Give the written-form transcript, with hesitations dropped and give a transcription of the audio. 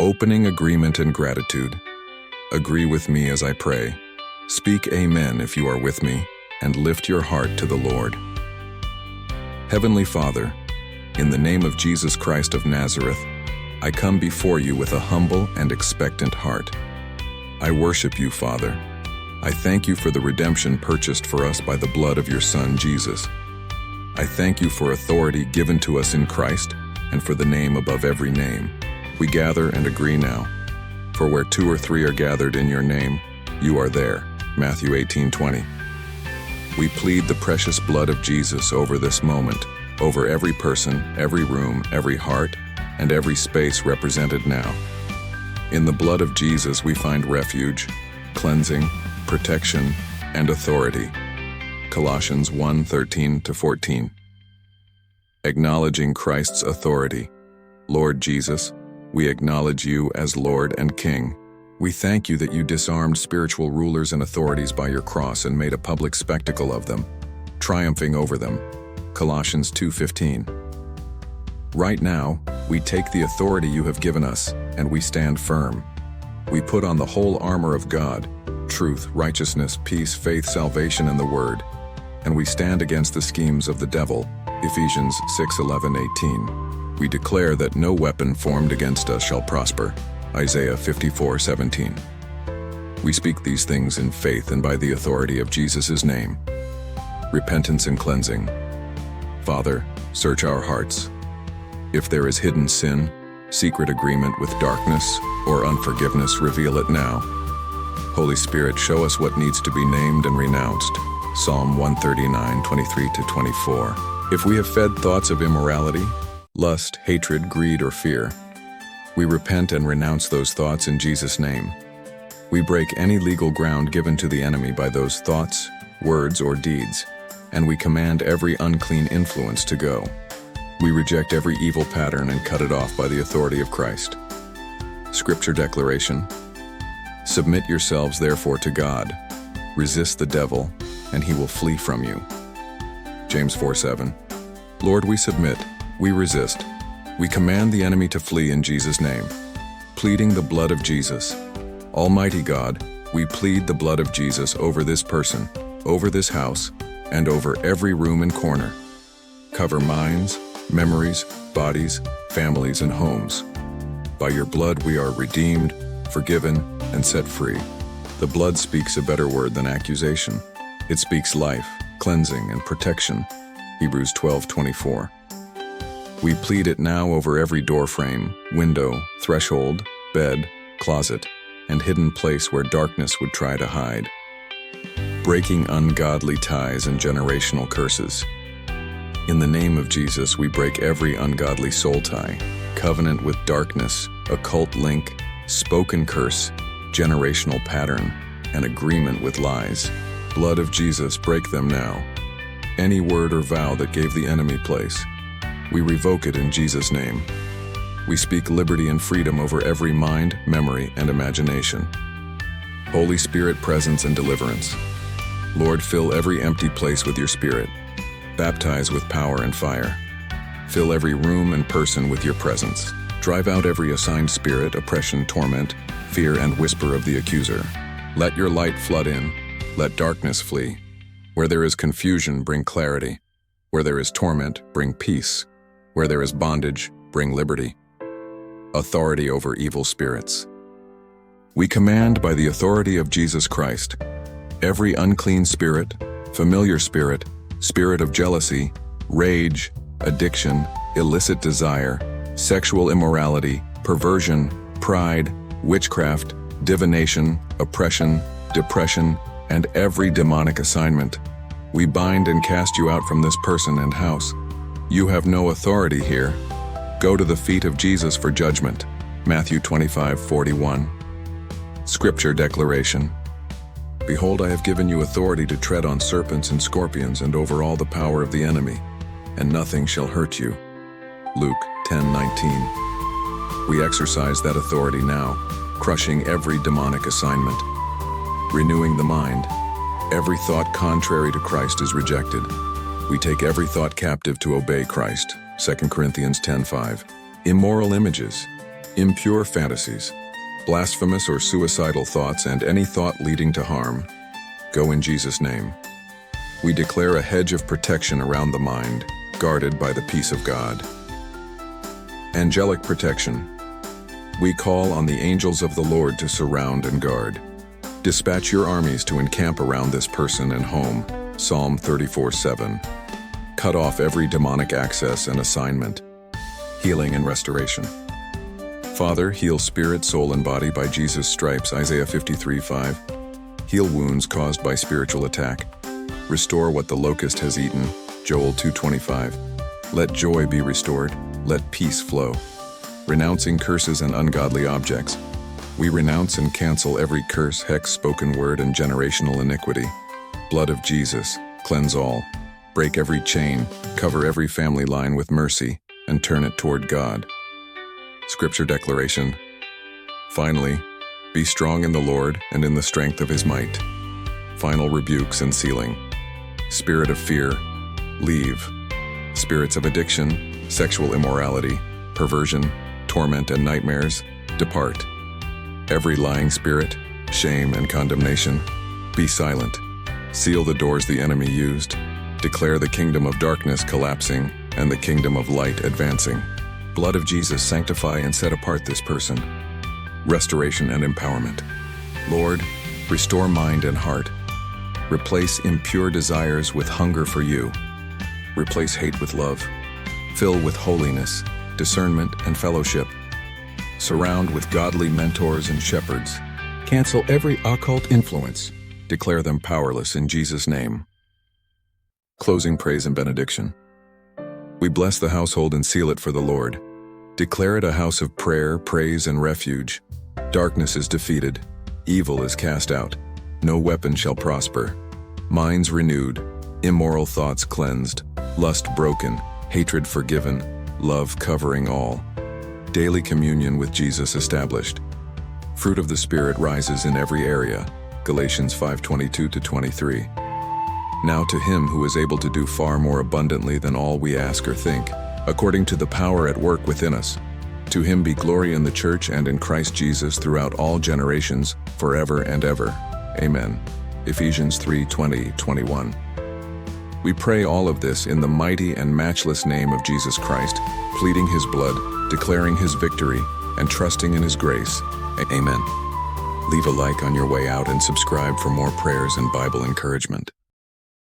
Opening agreement and gratitude. Agree with me as I pray. Speak amen if you are with me, and lift your heart to the Lord. Heavenly Father, in the name of Jesus Christ of Nazareth, I come before you with a humble and expectant heart. I worship you, Father. I thank you for the redemption purchased for us by the blood of your Son, Jesus. I thank you for authority given to us in Christ and for the name above every name. We gather and agree now. For where 2 or 3 are gathered in your name, you are there. Matthew 18:20. We plead the precious blood of Jesus over this moment, over every person, every room, every heart, and every space represented now. In the blood of Jesus we find refuge, cleansing, protection, and authority. Colossians 1:13-14. Acknowledging Christ's authority. Lord Jesus, we acknowledge you as Lord and King. We thank you that you disarmed spiritual rulers and authorities by your cross and made a public spectacle of them, triumphing over them. Colossians 2:15. Right now, we take the authority you have given us, and we stand firm. We put on the whole armor of God, truth, righteousness, peace, faith, salvation, and the Word, and we stand against the schemes of the devil. Ephesians 6:11-18. We declare that no weapon formed against us shall prosper. Isaiah 54:17. We speak these things in faith and by the authority of Jesus' name. Repentance and cleansing. Father, search our hearts. If there is hidden sin, secret agreement with darkness, or unforgiveness, reveal it now. Holy Spirit, show us what needs to be named and renounced. Psalm 139:23-24. If we have fed thoughts of immorality, lust, hatred, greed, or fear, we repent and renounce those thoughts in Jesus' name. We break any legal ground given to the enemy by those thoughts, words, or deeds, and we command every unclean influence to go. We reject every evil pattern and cut it off by the authority of Christ. Scripture declaration. Submit yourselves therefore to God. Resist the devil, and he will flee from you. James 4:7. Lord, we submit, we resist. We command the enemy to flee in Jesus' name, pleading the blood of Jesus. Almighty God, we plead the blood of Jesus over this person, over this house, and over every room and corner. Cover minds, memories, bodies, families, and homes. By your blood we are redeemed, forgiven, and set free. The blood speaks a better word than accusation. It speaks life, cleansing, and protection. Hebrews 12:24. We plead it now over every doorframe, window, threshold, bed, closet, and hidden place where darkness would try to hide. Breaking ungodly ties and generational curses. In the name of Jesus, we break every ungodly soul tie, covenant with darkness, occult link, spoken curse, generational pattern, and agreement with lies. Blood of Jesus, break them now. Any word or vow that gave the enemy place, we revoke it in Jesus' name. We speak liberty and freedom over every mind, memory, and imagination. Holy Spirit presence and deliverance. Lord, fill every empty place with your Spirit. Baptize with power and fire. Fill every room and person with your presence. Drive out every assigned spirit, oppression, torment, fear, and whisper of the accuser. Let your light flood in. Let darkness flee. Where there is confusion, bring clarity. Where there is torment, bring peace. Where there is bondage, bring liberty. Authority over evil spirits. We command by the authority of Jesus Christ, every unclean spirit, familiar spirit, spirit of jealousy, rage, addiction, illicit desire, sexual immorality, perversion, pride, witchcraft, divination, oppression, depression, and every demonic assignment. We bind and cast you out from this person and house. You have no authority here. Go to the feet of Jesus for judgment. Matthew 25:41. Scripture declaration. Behold, I have given you authority to tread on serpents and scorpions and over all the power of the enemy, and nothing shall hurt you. Luke 10:19. We exercise that authority now, crushing every demonic assignment. Renewing the mind. Every thought contrary to Christ is rejected. We take every thought captive to obey Christ. 2 Corinthians 10:5. Immoral images. impure fantasies, blasphemous or suicidal thoughts, and any thought leading to harm, go in Jesus' name. We declare a hedge of protection around the mind, guarded by the peace of God. Angelic protection. We call on the angels of the Lord to surround and guard. Dispatch your armies to encamp around this person and home. Psalm 34:7. Cut off every demonic access and assignment. Healing and restoration. Father, heal spirit, soul, and body by Jesus' stripes. Isaiah 53:5. Heal wounds caused by spiritual attack. Restore what the locust has eaten. Joel 2:25. Let joy be restored. Let peace flow. Renouncing curses and ungodly objects. We renounce and cancel every curse, hex, spoken word, and generational iniquity. Blood of Jesus, cleanse all. Break every chain, cover every family line with mercy, and turn it toward God. Scripture declaration. Finally, be strong in the Lord and in the strength of his might. Final rebukes and sealing. Spirit of fear, leave. Spirits of addiction, sexual immorality, perversion, torment, and nightmares, depart. Every lying spirit, shame, and condemnation, be silent. Seal the doors the enemy used. Declare the kingdom of darkness collapsing and the kingdom of light advancing. Blood of Jesus, sanctify and set apart this person. Restoration and empowerment. Lord, restore mind and heart. Replace impure desires with hunger for you. Replace hate with love. Fill with holiness, discernment, and fellowship. Surround with godly mentors and shepherds. Cancel every occult influence. Declare them powerless in Jesus' name. Closing praise and benediction. We bless the household and seal it for the Lord. Declare it a house of prayer, praise, and refuge. Darkness is defeated. Evil is cast out. No weapon shall prosper. Minds renewed. Immoral thoughts cleansed. Lust broken. Hatred forgiven. Love covering all. Daily communion with Jesus established. Fruit of the Spirit rises in every area. Galatians 5:22-23. Now to him who is able to do far more abundantly than all we ask or think, according to the power at work within us. To him be glory in the church and in Christ Jesus throughout all generations, forever and ever. Amen. Ephesians 3:20-21. We pray all of this in the mighty and matchless name of Jesus Christ, pleading his blood, declaring his victory, and trusting in his grace. Amen. Leave a like on your way out and subscribe for more prayers and Bible encouragement.